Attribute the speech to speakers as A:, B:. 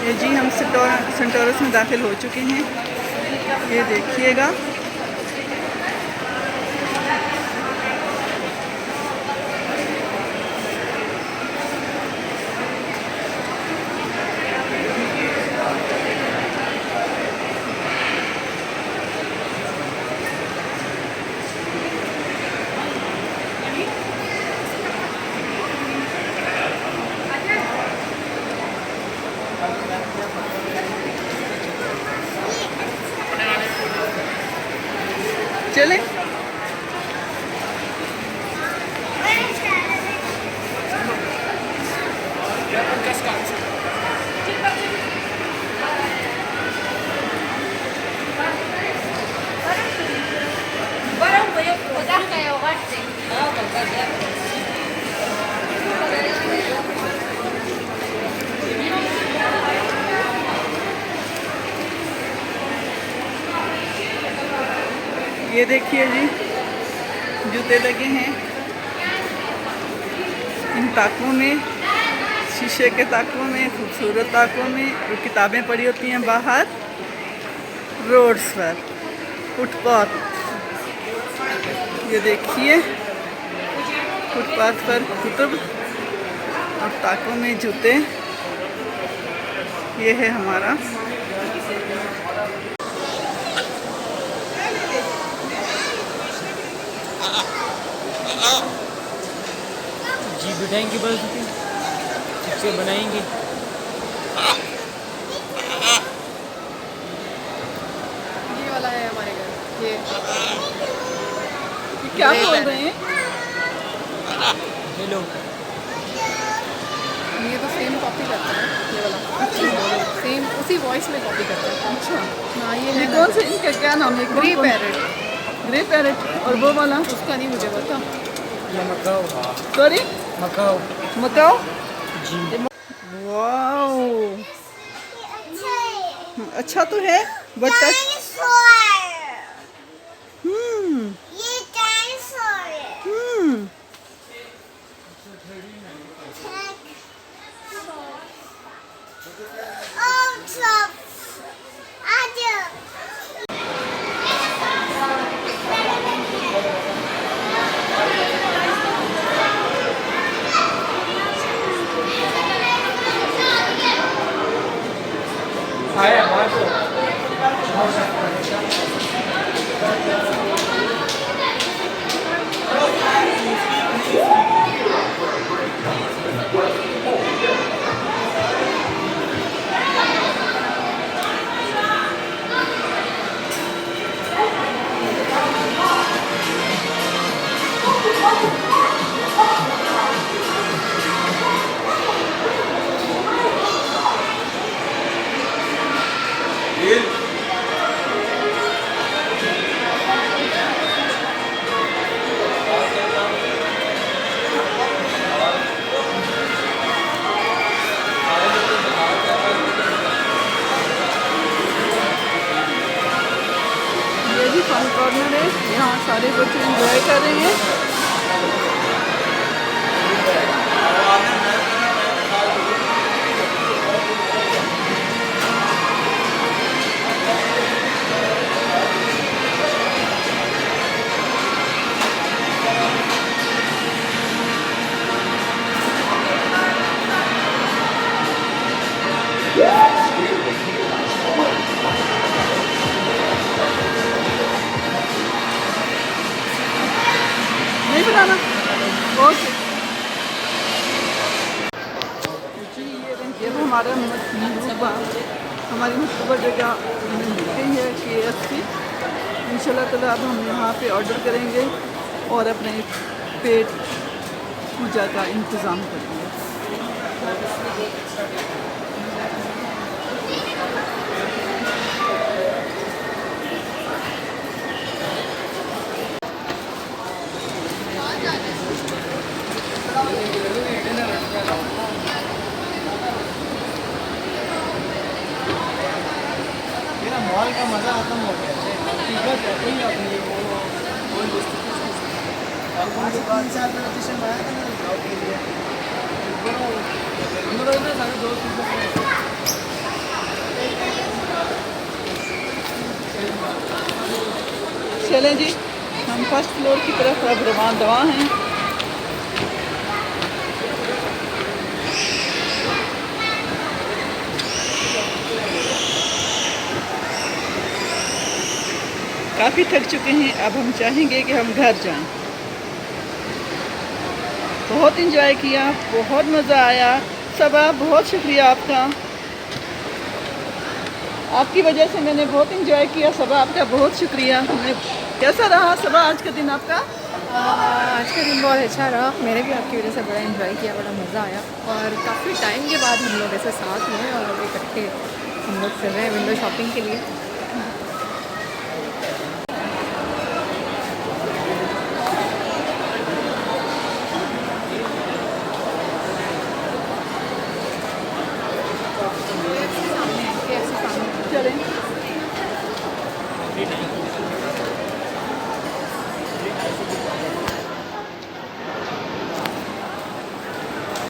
A: ये जी हम सेंटोरस में दाखिल हो चुके हैं। ये देखिएगा, चलें। ये देखिए जी, जूते लगे हैं इन ताकों में, शीशे के ताकों में, खूबसूरत ताकों में। और किताबें पड़ी होती हैं बाहर रोड्स पर, फुटपाथ। ये देखिए, फुटपाथ पर कुतुब और ताकों में जूते। ये है हमारा
B: जी बिठाएंगे, बस चिप्से बनाएंगे।
C: ये वाला है हमारे घर। ये
A: क्या बोल रहे हैं?
B: हेलो,
C: ये तो सेम कॉपी करता है, ये वाला सेम उसी वॉइस में कॉपी करता है।
A: अच्छा,
C: हाँ, ये
A: ये
C: है
A: कौन से, इनका क्या नाम है?
C: Grey parrot.
A: Grey parrot. और वो वाला
C: उसका नहीं मुझे पता।
B: ये मकाओ।
A: Sorry,
B: macaw
A: macaw.
B: जी।
A: वाओ, अच्छा तो है बट
B: आया बाहर तो।
A: ये भी फन कॉर्नर है, यहाँ सारे बच्चे एंजॉय कर रहे हैं। नहीं बनाना, ओके जी। ये हमारा हमारी मुस्तबा जगह मिल गई है KFC। इंशाल्लाह ताला अब हम यहाँ पे ऑर्डर करेंगे और अपने पेट पूजा का इंतज़ाम करेंगे।
B: मेरा मॉल का मज़ा खत्म हो गया है। हकीकत है कोई अपनी वो और 5 साल में ऑडिशन आया था मेरे जॉब के लिए।
A: चलें जी, हम फर्स्ट फ्लोर की तरफ अब रवान दवा हैं। काफ़ी थक चुके हैं, अब हम चाहेंगे कि हम घर जाएं। बहुत इंजॉय किया, बहुत मज़ा आया। सबा बहुत शुक्रिया आपका, आपकी वजह से मैंने बहुत इंजॉय किया। सबा आपका बहुत शुक्रिया। कैसा रहा सबा आज का दिन आपका?
C: आज का दिन बहुत अच्छा रहा। मैंने भी आपकी वजह से बड़ा एंजॉय किया, बड़ा मज़ा आया। और काफ़ी टाइम के बाद हम लोग ऐसे साथ में और इकट्ठे हम लोग चल रहे हैं विंडो शॉपिंग के लिए।
A: चलें।